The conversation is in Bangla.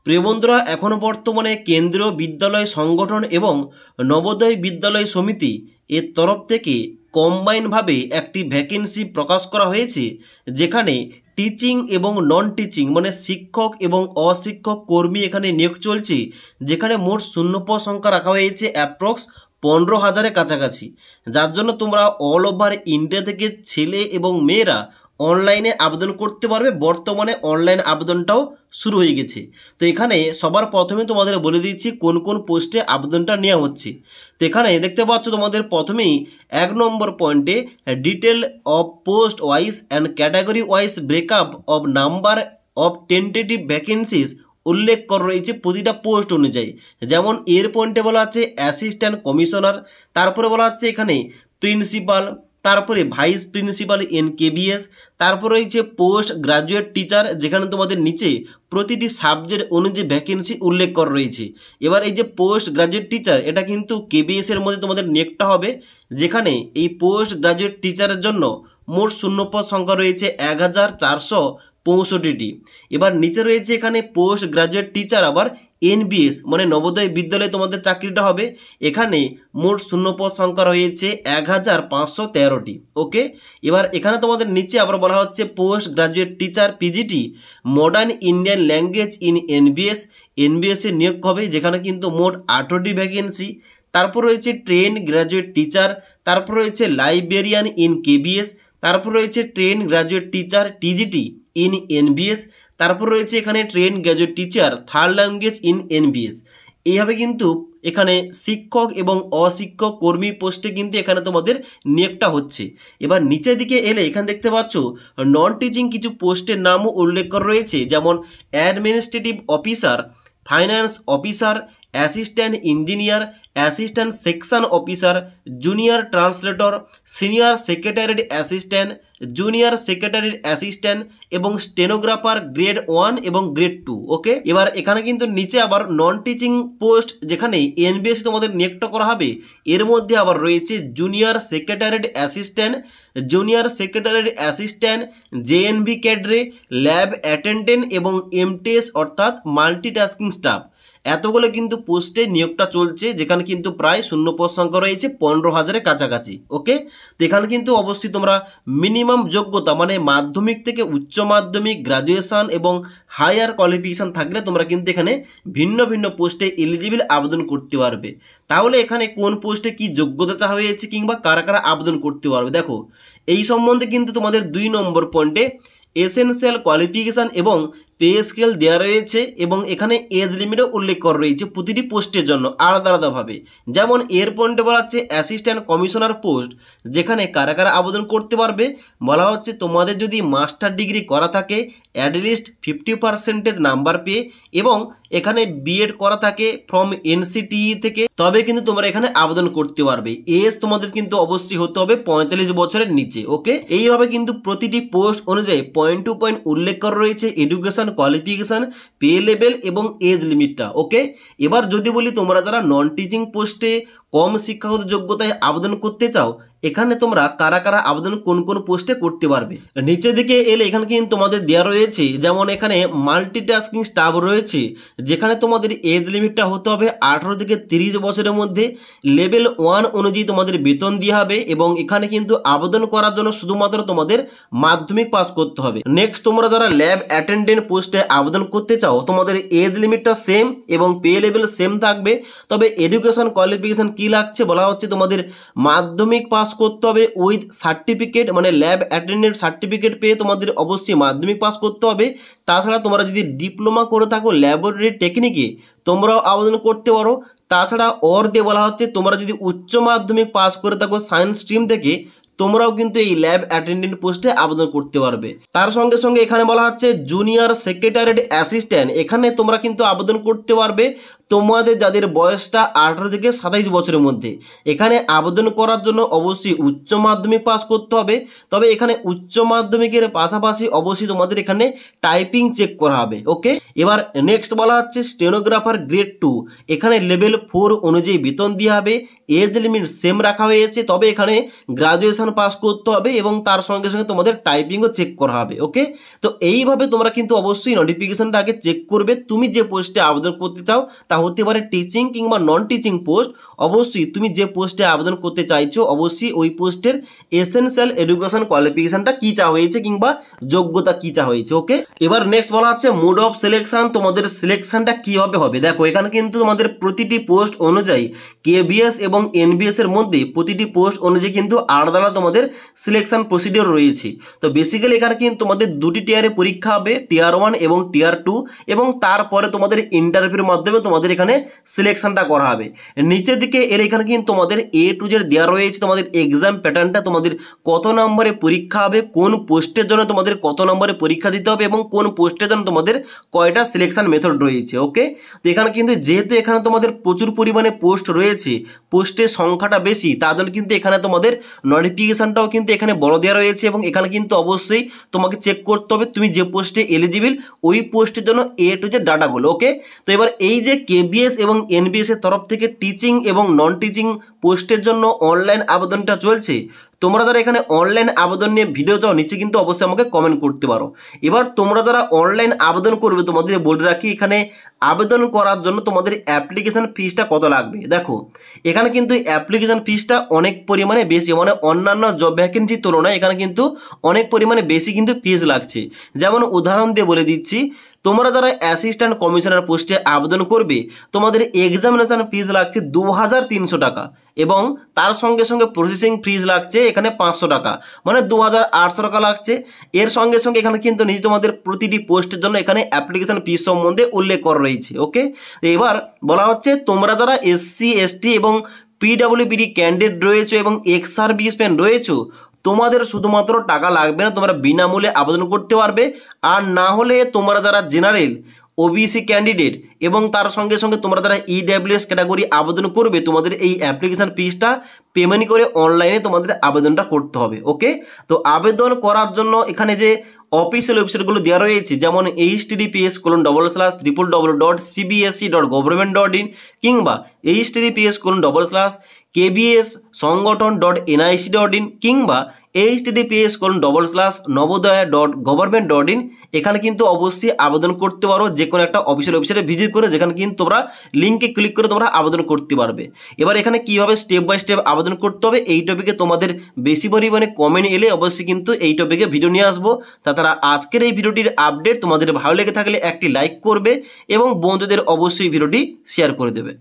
প্রিয় বন্ধুরা, এখনও বর্তমানে কেন্দ্রীয় বিদ্যালয় সংগঠন এবং নবোদয় বিদ্যালয় সমিতি এর তরফ থেকে কম্বাইনভাবে একটি ভ্যাকেন্সি প্রকাশ করা হয়েছে, যেখানে টিচিং এবং নন টিচিং মানে শিক্ষক এবং অশিক্ষক কর্মী এখানে নিয়োগ চলছে, যেখানে মোট শূন্যপদ সংখ্যা রাখা হয়েছে অ্যাপ্রক্স 15,000-এর কাছাকাছি। যার জন্য তোমরা অল ওভার ইন্ডিয়া থেকে ছেলে এবং মেয়েরা অনলাইনে আবেদন করতে পারবে। বর্তমানে অনলাইন আবেদনটাও শুরু হয়ে গেছে। তো এখানে সবার প্রথমে তোমাদের বলে দিচ্ছি কোন কোন পোস্টে আবেদনটা নেওয়া হচ্ছে। তো এখানে দেখতে পাচ্ছ তোমাদের প্রথমেই 1 নম্বর পয়েন্টে detail of post wise and category wise breakup of number of tentative vacancies উল্লেখ করা রয়েছে প্রতিটা পোস্ট অনুযায়ী। যেমন এর পয়েন্টে বলা হচ্ছে অ্যাসিস্ট্যান্ট কমিশনার, তারপরে বলা হচ্ছে এখানে প্রিন্সিপাল, তারপরে ভাইস প্রিন্সিপাল ইন কেবিএস, তারপরে রয়েছে পোস্ট গ্রাজুয়েট টিচার, যেখানে তোমাদের নিচে প্রতিটি সাবজেক্ট অনুযায়ী ভ্যাকেন্সি উল্লেখ করা রয়েছে। এবার এই যে পোস্ট গ্রাজুয়েট টিচার, এটা কিন্তু কেবিএসের মধ্যে তোমাদের নিয়োগটা হবে, যেখানে এই পোস্ট গ্রাজুয়েট টিচারের জন্য মোট শূন্যপদ সংখ্যা রয়েছে 1,465টি। এবার নিচে রয়েছে এখানে পোস্ট গ্রাজুয়েট টিচার আবার এনবিএস মানে নবোদয় বিদ্যালয়ে তোমাদের চাকরিটা হবে, এখানে মোট শূন্যপদ সংখ্যা রয়েছে 1,513টি। ওকে, এবার এখানে তোমাদের নিচে আবার বলা হচ্ছে post graduate teacher PGT modern Indian language in এনবিএসে নিয়োগ হবে, যেখানে কিন্তু মোট 18টি ভ্যাকেন্সি। তারপর রয়েছে ট্রেন গ্র্যাজুয়েট টিচার, তারপর রয়েছে লাইব্রেরিয়ান ইন কেবিএস, তারপর রয়েছে train graduate teacher TGT in NBS, তারপর রয়েছে এখানে train graduate teacher third language in NBS. এইভাবে কিন্তু এখানে শিক্ষক এবং অশিক্ষক কর্মী পোস্টে কিন্তু এখানে তোমাদের নিয়োগটা হচ্ছে। এবার নিচের দিকে এলে এখানে দেখতে পাচ্ছ নন টিচিং কিছু পোস্টের নামও উল্লেখ করা রয়েছে, যেমন administrative officer, finance officer, assistant engineer, assistant section officer, junior translator, senior সেক্রেটারির অ্যাসিস্ট্যান্ট, জুনিয়র সেক্রেটারির অ্যাসিস্ট্যান্ট এবং স্টেনোগ্রাফার গ্রেড 1 এবং গ্রেড 2। ওকে, এবার এখানে কিন্তু নিচে আবার নন টিচিং পোস্ট যেখানে এনবিএস তোমাদের নিয়োগটা করা হবে, এর মধ্যে আবার রয়েছে জুনিয়র সেক্রেটারির অ্যাসিস্ট্যান্ট, জুনিয়র সেক্রেটারির অ্যাসিস্ট্যান্ট, জেএনভি ক্যাডরে, ল্যাব অ্যাটেন্ডেন্ট এবং এমটিএস অর্থাৎ মাল্টিটাস্কিং স্টাফ। এতগুলো কিন্তু পোস্টে নিয়োগটা চলছে, যেখানে কিন্তু প্রায় শূন্যপদ সংখ্যা রয়েছে 15,000-এর কাছাকাছি। ওকে, তো এখানে কিন্তু অবশ্যই তোমরা মিনিমাম যোগ্যতা মানে মাধ্যমিক থেকে উচ্চ মাধ্যমিক, গ্রাজুয়েশন এবং হায়ার কোয়ালিফিকেশান থাকলে তোমরা কিন্তু এখানে ভিন্ন ভিন্ন পোস্টে এলিজিবল আবেদন করতে পারবে। তাহলে এখানে কোন পোস্টে কি যোগ্যতা চাওয়া হয়েছে কিংবা কারা কারা আবেদন করতে পারবে, দেখো এই সম্বন্ধে কিন্তু তোমাদের 2 নম্বর পয়েন্টে এসেনশিয়াল কোয়ালিফিকেশান এবং পে স্কেল দেওয়া রয়েছে, এবং এখানে এজ লিমিটও উল্লেখ করা রয়েছে প্রতিটি পোস্টের জন্য আলাদা আলাদাভাবে। যেমন এর পয়েন্টে বলা হচ্ছে অ্যাসিস্ট্যান্ট কমিশনার পোস্ট, যেখানে কারা কারা আবেদন করতে পারবে, বলা হচ্ছে তোমাদের যদি মাস্টার ডিগ্রি করা থাকে অ্যাটলিস্ট 50% নাম্বার পেয়ে, এবং এখানে বিএড করা থাকে ফ্রম এনসিটিই থেকে, তবে কিন্তু তোমরা এখানে আবেদন করতে পারবে। এজ তোমাদের কিন্তু অবশ্যই হতে হবে 45 বছরের নিচে। ওকে, এইভাবে কিন্তু প্রতিটি পোস্ট অনুযায়ী পয়েন্ট টু পয়েন্ট উল্লেখ করা রয়েছে এডুকেশন কোয়ালিফিকেশান, পে লেভেল এবং এজ লিমিটটা। ওকে, এবার যদি বলি তোমরা যারা নন টিচিং পোস্টে কম শিক্ষাগত যোগ্যতায় আবেদন করতে চাও, এখানে তোমরা কারা কারা আবেদন কোন কোন পোস্টে করতে পারবে, নিচের দিকে এলে এখানে কিন্তু তোমাদের দেওয়া রয়েছে। যেমন এখানে মাল্টিটাস্কিং স্টাফ রয়েছে, যেখানে তোমাদের এজ লিমিটটা হতে হবে 18 থেকে 30 বছরের মধ্যে, লেভেল 1 অনুযায়ী তোমাদের বেতন দেওয়া হবে, এবং এখানে কিন্তু আবেদন করার জন্য শুধুমাত্র তোমাদের মাধ্যমিক পাস করতে হবে। নেক্সট, তোমরা যারা ল্যাব অ্যাটেন্ডেন্ট পোস্টে আবেদন করতে চাও, তোমাদের এজ লিমিটটা সেম এবং পে লেভেল সেম থাকবে, তবে এডুকেশন কোয়ালিফিকেশান কি লাগছে বলা হচ্ছে তোমাদের মাধ্যমিক পাস করতে হবে উইথ সার্টিফিকেট, মানে ল্যাব অ্যাটেন্ডেন্ট সার্টিফিকেট পেয়ে তোমাদের অবশ্যই মাধ্যমিক পাস করতে হবে। তাছাড়া তোমরা যদি ডিপ্লোমা করে থাকো ল্যাবরেটরি টেকনিকে, তোমরাও আবেদন করতে পারো। তাছাড়া ওর দিয়ে বলা হচ্ছে তোমরা যদি উচ্চ মাধ্যমিক পাস করে থাকো সায়েন্স স্ট্রিম থেকে, তোমরাও কিন্তু এই ল্যাব অ্যাটেন্ডেন্ট পোস্টে আবেদন করতে পারবে। তার সঙ্গে সঙ্গে এখানে বলা হচ্ছে জুনিয়র সেক্রেটারিয়েট অ্যাসিস্ট্যান্ট, এখানে তোমরা কিন্তু আবেদন করতে পারবে তোমাদের যাদের বয়সটা 18 থেকে 27 বছরের মধ্যে। এখানে আবেদন করার জন্য অবশ্যই উচ্চ মাধ্যমিক পাস করতে হবে, তবে এখানে উচ্চ মাধ্যমিকের পাশাপাশি অবশ্যই তোমাদের এখানে টাইপিং চেক করা হবে। ওকে, এবার নেক্সট বলা হচ্ছে স্টেনোগ্রাফার গ্রেড 2, এখানে লেভেল 4 অনুযায়ী বেতন দেওয়া হবে, এজ লিমিট সেম রাখা হয়েছে, তবে এখানে গ্রাজুয়েশন ভ্যালিডেশন পাস করতে হবে এবং তার সঙ্গে সঙ্গে তোমাদের টাইপিংও চেক করা হবে। ওকে, তো এইভাবে তোমরা কিন্তু অবশ্যই নোটিফিকেশনটা আগে চেক করবে। তুমি যে পোস্টে আবেদন করতে চাও তা হতে পারে টিচিং কিংবা নন টিচিং পোস্ট। অবশ্যই তুমি যে পোস্টে আবেদন করতে চাইছো অবশ্যই ওই পোস্টের এসেনশিয়াল এডুকেশন কোয়ালিফিকেশনটা কী চা হয়েছে কিংবা যোগ্যতা কী চা হয়েছে। ওকে, এবার নেক্সট বলা হচ্ছে মোড অফ সিলেকশন। তোমাদের সিলেকশনটা কীভাবে হবে দেখো, এখানে কিন্তু তোমাদের প্রতিটি পোস্ট অনুযায়ী কেবিএস এবং এনবিএস এর মধ্যে প্রতিটি পোস্ট অনুযায়ী কিন্তু আলাদা তোমাদের সিলেকশন প্রসিডিওর রয়েছে। তো বেসিক্যালি এখানে কিন্তু তোমাদের দুটি টিয়ারে পরীক্ষা হবে, টিয়ার 1 এবং টিয়ার 2, এবং তারপরে তোমাদের ইন্টারভিউর মাধ্যমে তোমাদের এখানে সিলেকশনটা করা হবে। নিচের দিকে এর এখানে কিন্তু তোমাদের A to Z দেওয়া রয়েছে তোমাদের এক্সাম প্যাটার্নটা, তোমাদের কত নম্বরে পরীক্ষা হবে, কোন পোস্টের জন্য তোমাদের কত নম্বরে পরীক্ষা দিতে হবে এবং কোন পোস্টের জন্য তোমাদের কয়টা সিলেকশন মেথড রয়েছে। ওকে, তো এখানে কিন্তু যেহেতু এখানে তোমাদের প্রচুর পরিমাণে পোস্ট রয়েছে, পোস্টের সংখ্যাটা বেশি, তার জন্য কিন্তু এখানে তোমাদের নোটিফিকেশনটাও কিন্তু এখানে বড় দেওয়া রয়েছে এবং এখানে কিন্তু অবশ্যই তোমাকে চেক করতে হবে তুমি যে পোস্টে এলিজিবল ওই পোস্টের জন্য A to Z ডাটাগুলো। ওকে, তো এবার এই যে কেবিএস এবং এনবিএস এর তরফ থেকে টিচিং এবং নন টিচিং পোস্টের জন্য অনলাইন আবেদনটা চলছে। তোমরা যারা এখানে অনলাইন আবেদন নিয়ে ভিডিও চাও নিচে কিন্তু অবশ্যই আমাকে কমেন্ট করতে পারো। এবার তোমরা যারা অনলাইন আবেদন করবে তোমাদের বলে রাখি এখানে আবেদন করার জন্য তোমাদের অ্যাপ্লিকেশন ফিসটা কত লাগবে। দেখো এখানে কিন্তু অ্যাপ্লিকেশন ফিসটা অনেক পরিমাণে বেশি, মানে অন্যান্য জব ভ্যাকেন্সির তুলনায় এখানে কিন্তু অনেক পরিমাণে বেশি কিন্তু ফিস লাগছে। যেমন উদাহরণ দিয়ে বলে দিচ্ছি, তোমরা যারা অ্যাসিস্ট্যান্ট কমিশনার পোস্টে আবেদন করবে তোমাদের এক্সামিনেশন ফিস লাগছে 2300 টাকা এবং তার সঙ্গে সঙ্গে প্রসেসিং ফিস লাগছে এখানে 500 টাকা, মানে 2800 টাকা লাগছে। এর সঙ্গে সঙ্গে এখানে কিন্তু নিজে তোমাদের প্রতিটি পোস্টের জন্য এখানে অ্যাপ্লিকেশন ফিস সম্বন্ধে উল্লেখ করা রয়েছে। ওকে, এবার বলা হচ্ছে তোমরা যারা SC ST এবং PWBD ক্যান্ডিডেট রয়েছে এবং এক্স সার্ভিসম্যান রয়েছে তোমাদের শুধুমাত্র টাকা লাগবে না, তোমরা বিনামূল্যে আবেদন করতে পারবে। আর না হলে তোমরা যারা জেনারেল OBC ক্যান্ডিডেট এবং তার সঙ্গে সঙ্গে তোমরা যারা EWS ক্যাটাগরি আবেদন করবে তোমাদের এই অ্যাপ্লিকেশান ফিসটা পেমেন্ট করে অনলাইনে তোমাদের আবেদনটা করতে হবে। ওকে, তো আবেদন করার জন্য এখানে যে অফিসিয়াল ওয়েবসাইটগুলো দেওয়া রয়েছে যেমন https://cbse.government.in কিংবা https://kbssonggothon.nic.in কিংবা https://navodaya.government.in এখানে কিন্তু অবশ্যই আবেদন করতে পারো যে কোনো একটা অফিসিয়াল ওয়েবসাইটে ভিজিট করে, যেখানে কিন্তু তোমরা লিঙ্কে ক্লিক করে তোমরা আবেদন করতে পারবে। এবার এখানে কীভাবে স্টেপ বাই স্টেপ আবেদন করতে হবে এই টপিকে তোমাদের বেশি পরিমাণে কমেন্ট এলে অবশ্যই কিন্তু এই টপিকে ভিডিও নিয়ে আসবো। তাছাড়া আজকের এই ভিডিওটির আপডেট তোমাদের ভালো লেগে থাকলে একটি লাইক করবে এবং বন্ধুদের অবশ্যই ভিডিওটি শেয়ার করে দেবে।